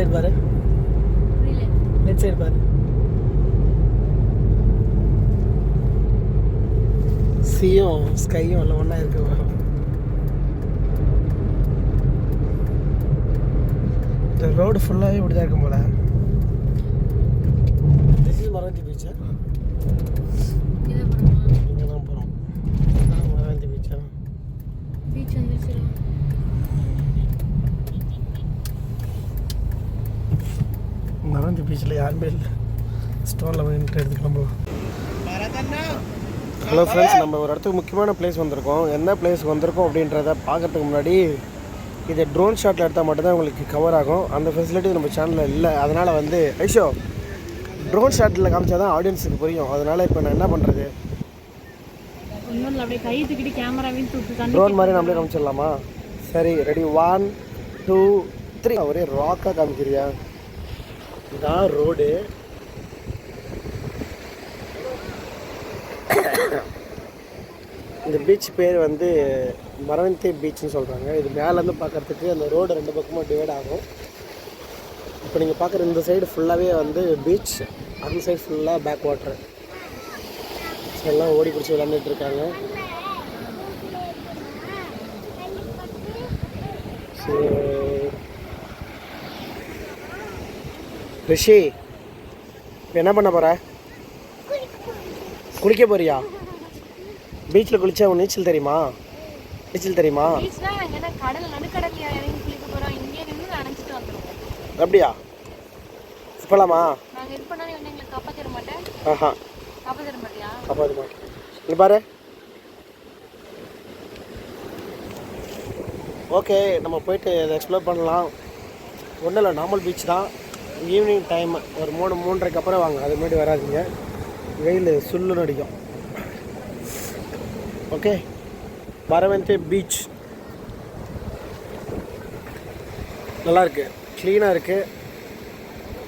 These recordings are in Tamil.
சைடு பாரு, லெஃப்ட் சைடு பாரு. சீயும் ஸ்கையும் எல்லாம் ஒன்றா இருக்கு. இந்த ரோடு ஃபுல்லாகவே இப்படி தான் இருக்கும் போல. திஸ் இஸ் மரவந்தி பீச்சா? இங்கே தான் போகிறோம். மரவந்தி பீச்சா? பீச் வந்துச்சு. மரவந்தி பீச்சில் யாருமே இல்லை. ஸ்டோனில் போய் நின்று எடுத்துக்கலாம் போகலாம். ஹலோ ஃப்ரெண்ட்ஸ், நம்ம ஒரு இடத்துக்கு முக்கியமான பிளேஸ் வந்திருக்கோம். என்ன பிளேஸ்க்கு வந்திருக்கோம் அப்படின்றத பார்க்கறதுக்கு முன்னாடி இதை ட்ரோன் ஷாட்டில் எடுத்தால் மட்டும்தான் உங்களுக்கு கவர் ஆகும். அந்த ஃபெசிலிட்டி நம்ம சேனலில் இல்லை. அதனால் வந்து ஐஷோ ட்ரோன் ஷாட்டில் காமிச்சா தான் ஆடியன்ஸுக்கு புரியும். அதனால் இப்போ நான் என்ன பண்ணுறது, ட்ரோன் மாதிரி நம்மளே காமிச்சிடலாமா? சரி, ரெடி, 1 2 3. ஒரே ராக்காக காமிக்கிறியா? இதான் ரோடு. இந்த பீச் பேர் வந்து மரவந்தி பீச்னு சொல்கிறாங்க. இது மேலேருந்து பார்க்குறதுக்கு அந்த ரோடு 2 பக்கமும் டிவைட் ஆகும். இப்போ நீங்கள் பார்க்குற இந்த சைடு ஃபுல்லாகவே வந்து பீச், அந்த சைடு ஃபுல்லாக பேக் வாட்டர். எல்லாம் ஓடி பிடிச்சி விளாண்டுட்டு இருக்காங்க. ஸோ ரிஷி, இப்போ என்ன பண்ண போகிற? குளிக்க போறியா? பீச்சில் குளிச்சா உன் நீச்சல் தெரியுமா? நீச்சல் தெரியுமா? அப்படியா? இப்பலாமா? ஆஹா, காப்பாற்ற மாட்டேன். இங்கே பாரு. ஓகே, நம்ம போயிட்டு அதை எக்ஸ்ப்ளோர் பண்ணலாம். ஒன்றும் இல்லை, நார்மல் பீச் தான். ஈவினிங் டைம் ஒரு 3-3:30 அப்புறம் வாங்க. அது முன்னாடி வராதிங்க, வெயில் சுல்லுன்னு அடிக்கும். ஓகே, மரவந்தி பீச் நல்லாயிருக்கு, க்ளீனாக இருக்குது,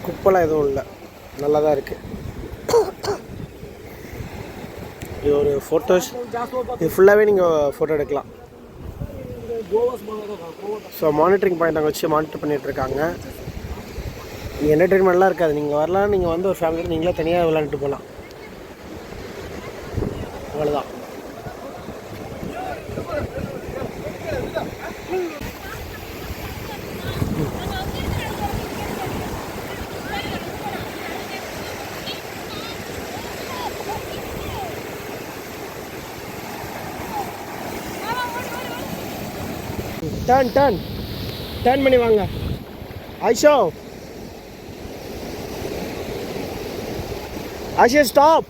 குப்பெல்லாம் எதுவும் இல்லை, நல்லா தான் இருக்குது. இது ஒரு ஃபோட்டோஸ், இது ஃபுல்லாகவே நீங்கள் ஃபோட்டோ எடுக்கலாம். ஸோ மானிட்டரிங் பாயிண்ட் அங்கே வச்சு மானிட்டர் பண்ணிகிட்ருக்காங்க. இங்கே என்டர்டெயின்மெண்ட்லாம் இருக்காது. நீங்கள் வரலாம், நீங்கள் வந்து ஒரு ஃபேமிலியோட நீங்களே தனியாக விளாண்டுட்டு போகலாம். அவ்வளோதான். டர்ன் பண்ணி வாங்க. ஐஷோ ஸ்டாப்.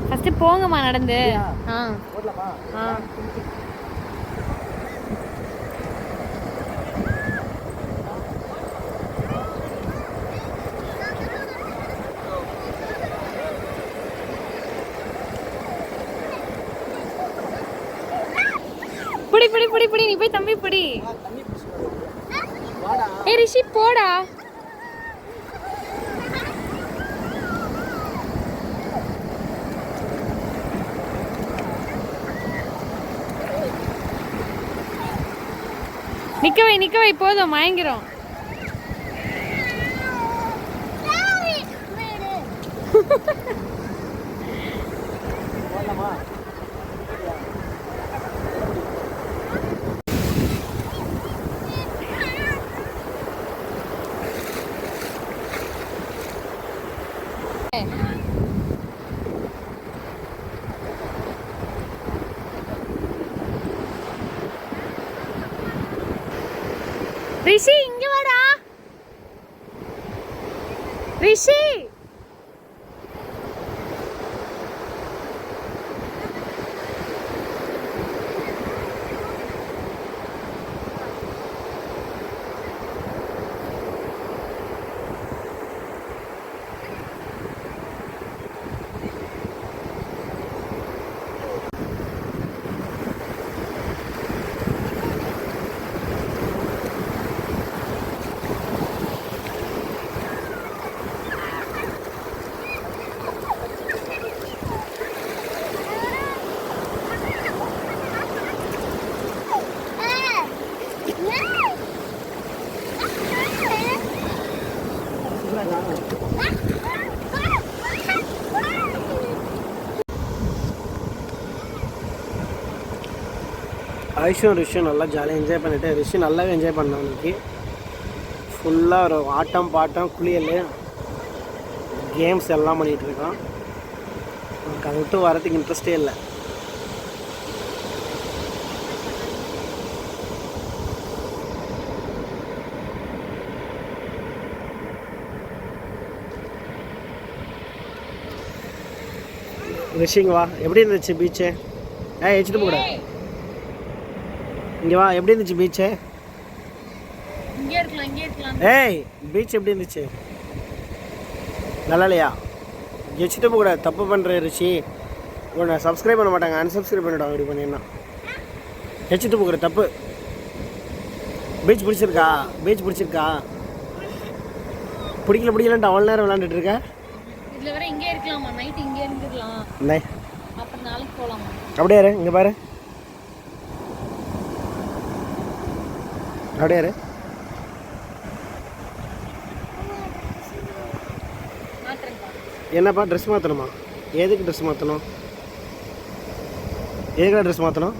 ஃபர்ஸ்ட் போங்கம்மா நடந்து. புடி புடி புடி புடி, நீ போய் தம்பி புடி. ஏ ரிஷி போடா. நிக்க வை போதும், மயங்கிறோம். ரிஷி இங்க வாடா. ரிஷி ஐஷும் ரிஷும் நல்லா ஜாலியாக என்ஜாய் பண்ணிவிட்டு ரிஷு நல்லாவே என்ஜாய் பண்ணோம் இன்னைக்கு. ஃபுல்லாக ஒரு ஆட்டம் பாட்டம் குளியல் கேம்ஸ் எல்லாம் பண்ணிகிட்ருக்கான். எனக்கு அதை விட்டு வரதுக்கு இன்ட்ரெஸ்டே இல்லை. ரிஷிங்க வா, எப்படி இருந்துச்சு பீச்சு? வச்சுட்டு போட இங்கே வா, எப்படி இருந்துச்சு பீச்சு? ஏய் பீச் எப்படி இருந்துச்சு? நல்லா இல்லையா? வச்சுட்டு போட, தப்பு பண்ணுற ரிஷி. உன்னை சப்ஸ்கிரைப் பண்ண மாட்டாங்க, அன்சப்ஸ்கிரைப் பண்ணிவிடுவாங்க இப்படி பண்ணினா. வச்சுட்டு போகிற தப்பு. பீச் பிடிச்சிருக்கா? பீச் பிடிச்சிருக்கா? பிடிக்கலன்ட்டு அவ்வளோ நேரம் விளாண்டுட்டு இருக்க. இதுல வர இங்கே இருக்கலாமா? நைட் இங்கே இருந்துக்கலாம். இல்லை அப்புறம் நாளைக்கு போகலாமா? அப்படியே இரு, இங்கே பாரு. அப்படியே இரு. என்னப்பா ட்ரெஸ் மாற்றணுமா? எதுக்கு ட்ரெஸ் மாற்றணும்? எதுக்குடா ட்ரெஸ் மாற்றணும்?